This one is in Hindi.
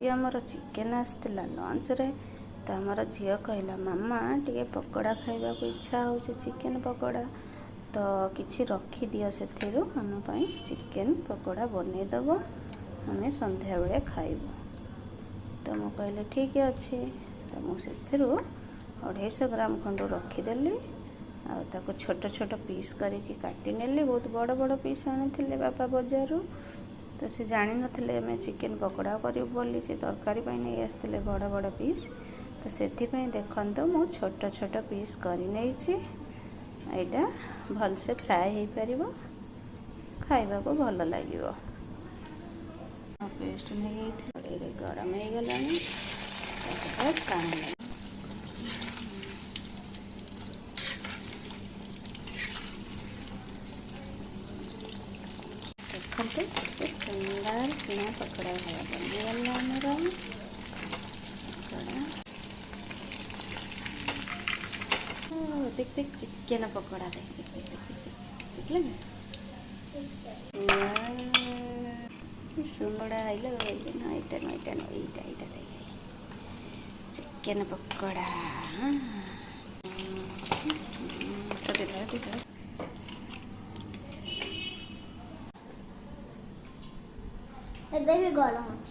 आमर चिकेन आसला लंच रे तो आमर झील कहला मामा टे पकोड़ा खाइबा को इच्छा हो चिकेन पकोड़ा तो किछि रखी दियो से आम चिकेन पकोड़ा बनईदेव आम संध्या बेले खाइबू। तो मु कहले ठीक अच्छे तो मुझे 250 ग्राम खंड रखीदेली आको छोट छोट पीस करके काटी नेली। बहुत बड़ बड़ पीस आनी बापा बजार तो से जानी नथिले मैं चिकेन पकोड़ा करूँ बोली से तरकारी नहीं आसते बड़ बड़ पीस तो से देखो मु छोट छोट पीस करना भल से फ्राए हो पार खाइबा को भल लगे। पेस्ट नहीं कड़े गरम हो गला छाण देखते सुंदर किना पकड़ा है बनीगला देख देख चिकेन पकोड़ा देख सुंदर आइला चिकेन पकोड़ा ଏବେ ବି ଗରମ ଅଛି।